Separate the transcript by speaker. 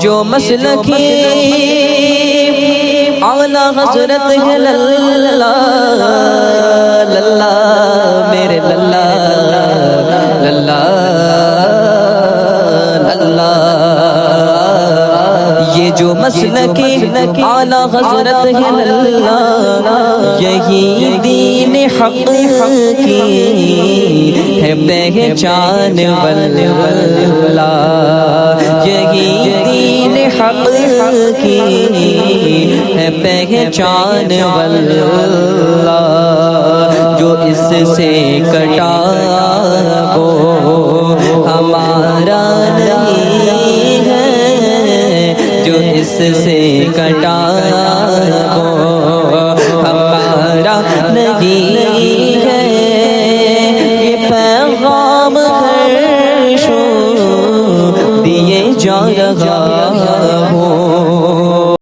Speaker 1: جو مسلک اعلیٰ حضرت ہے للہ للہ میرے للہ للہ للہ، یہ جو مسلک اعلیٰ حضرت ہے للہ، یہی دین حق کی ہے پہچان واللہ، یہی دین حق کی ہے پہچان واللہ، جو اس سے کٹا وہ ہمارا نہیں ہے، جو اس سے کٹا وہ ہمارا نہیں ہے، یہ پیغام گھر شو دیے جا رہا ہوں،